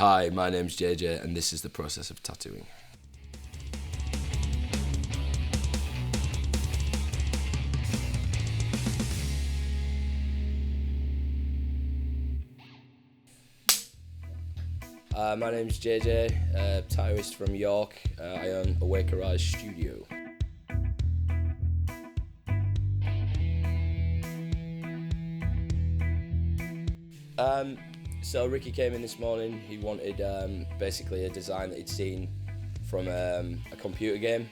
Hi, my name's JJ and this is the process of tattooing. My name's JJ, tattooist from York. I own Awaker Eyes Studio. So Ricky came in this morning. He wanted basically a design that he'd seen from a computer game.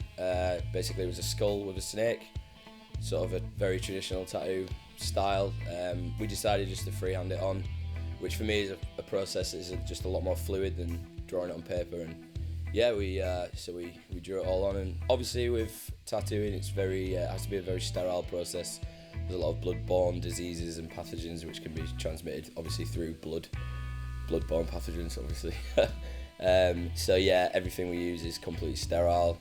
Basically it was a skull with a snake, sort of a very traditional tattoo style. We decided just to freehand it on, which for me is a process that is just a lot more fluid than drawing it on paper. And yeah, we drew it all on. And obviously with tattooing, it has to be a very sterile process. There's a lot of blood-borne diseases and pathogens which can be transmitted obviously through blood-borne pathogens obviously. So yeah, everything we use is completely sterile,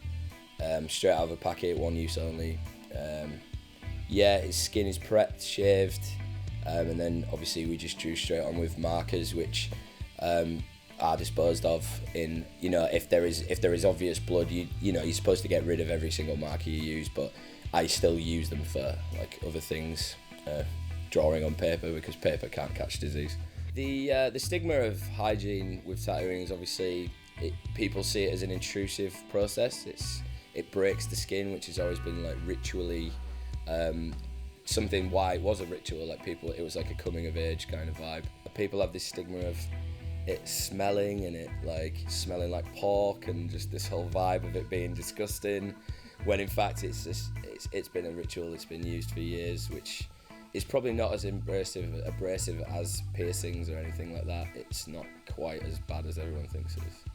straight out of a packet, one use only. Yeah, his skin is prepped, shaved, and then obviously we just drew straight on with markers which are disposed of in, if there is obvious blood, you're supposed to get rid of every single marker you use, but I still use them for like other things, drawing on paper, because paper can't catch disease. The stigma of hygiene with tattooing is obviously people see it as an intrusive process. It breaks the skin, which has always been like ritually something. Why it was a ritual, like people, it was like a coming of age kind of vibe. People have this stigma of it smelling and it like smelling like pork and just this whole vibe of it being disgusting, when in fact it's been a ritual that's been used for years, which is probably not as abrasive as piercings or anything like that. It's not quite as bad as everyone thinks it is.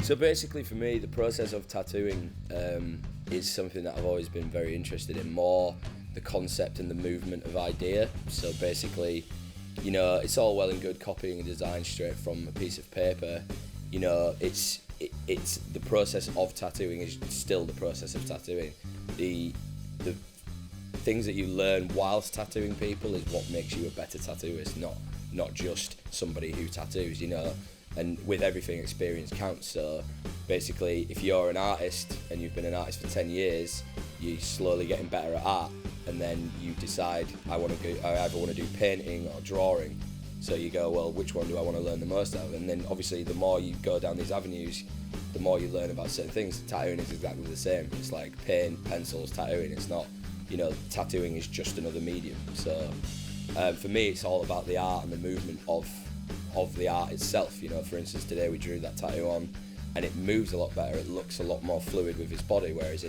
So basically for me, the process of tattooing is something that I've always been very interested in, more the concept and the movement of idea. So basically, it's all well and good copying a design straight from a piece of paper. It's the process of tattooing is still the process of tattooing. The things that you learn whilst tattooing people is what makes you a better tattooist, not just somebody who tattoos, And with everything, experience counts. So basically, if you're an artist and you've been an artist for 10 years, you're slowly getting better at art, and then you decide, I either want to do painting or drawing. So you go, well, which one do I want to learn the most of? And then obviously the more you go down these avenues, the more you learn about certain things. Tattooing is exactly the same. It's like paint, pencils, tattooing. It's not, tattooing is just another medium. So for me, it's all about the art and the movement of the art itself. For instance, today we drew that tattoo on and it moves a lot better, it looks a lot more fluid with his body, whereas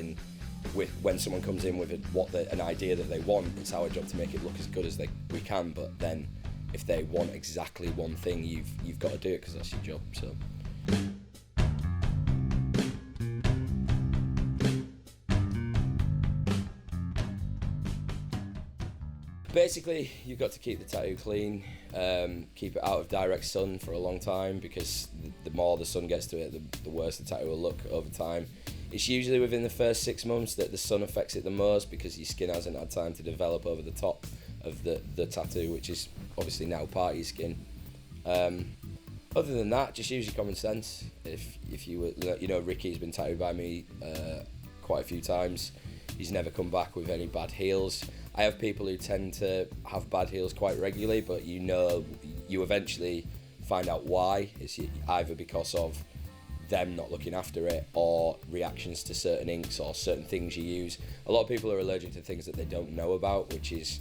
when someone comes in with an idea that they want, it's our job to make it look as good as we can, but then if they want exactly one thing, you've got to do it because that's your job. So basically, you've got to keep the tattoo clean, keep it out of direct sun for a long time, because the more the sun gets to it, the worse the tattoo will look over time. It's usually within the first 6 months that the sun affects it the most, because your skin hasn't had time to develop over the top of the tattoo, which is obviously now part of your skin. Other than that, just use your common sense. If you were, Ricky's been tattooed by me quite a few times. He's never come back with any bad heels. I have people who tend to have bad heels quite regularly, but you eventually find out why. It's either because of them not looking after it, or reactions to certain inks or certain things you use. A lot of people are allergic to things that they don't know about, which is,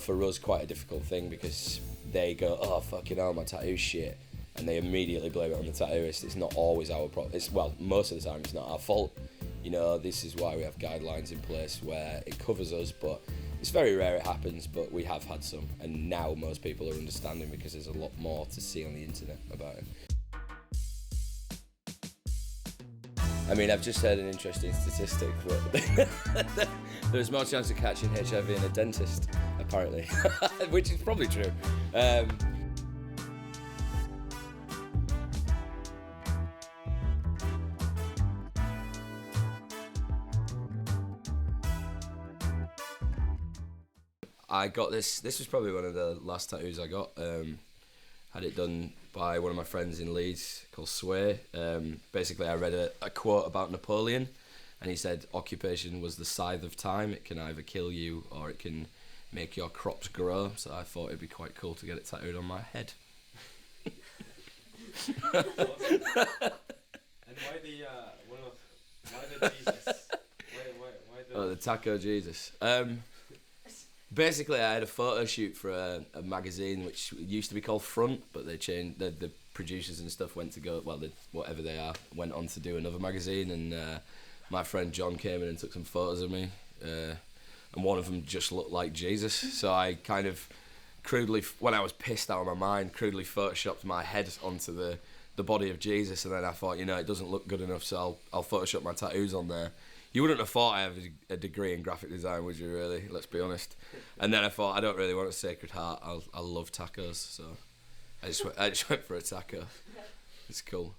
for us quite a difficult thing, because they go, oh fucking hell, my tattoo's shit, and they immediately blame it on the tattooist. It's not always our problem. Most of the time it's not our fault. This is why we have guidelines in place where it covers us, but it's very rare it happens, but we have had some, and now most people are understanding because there's a lot more to see on the internet about it. I mean, I've just heard an interesting statistic, but there's more chance of catching HIV in a dentist, apparently, which is probably true. I got this. This was probably one of the last tattoos I got. Had it done by one of my friends in Leeds called Sway. Basically, I read a quote about Napoleon, and he said, "Occupation was the scythe of time. It can either kill you or it can make your crops grow." So I thought it'd be quite cool to get it tattooed on my head. And why the Jesus? Why the? Oh, the taco Jesus. Basically, I had a photo shoot for a magazine which used to be called Front, but they changed. The producers and stuff went to go. Well, whatever they are, went on to do another magazine, and my friend John came in and took some photos of me, and one of them just looked like Jesus. So I kind of crudely, when I was pissed out of my mind, crudely photoshopped my head onto the body of Jesus, and then I thought, it doesn't look good enough, so I'll photoshop my tattoos on there. You wouldn't have thought I have a degree in graphic design, would you, really? Let's be honest. And then I thought, I don't really want a Sacred Heart. I love tacos, so I just went for a taco. It's cool.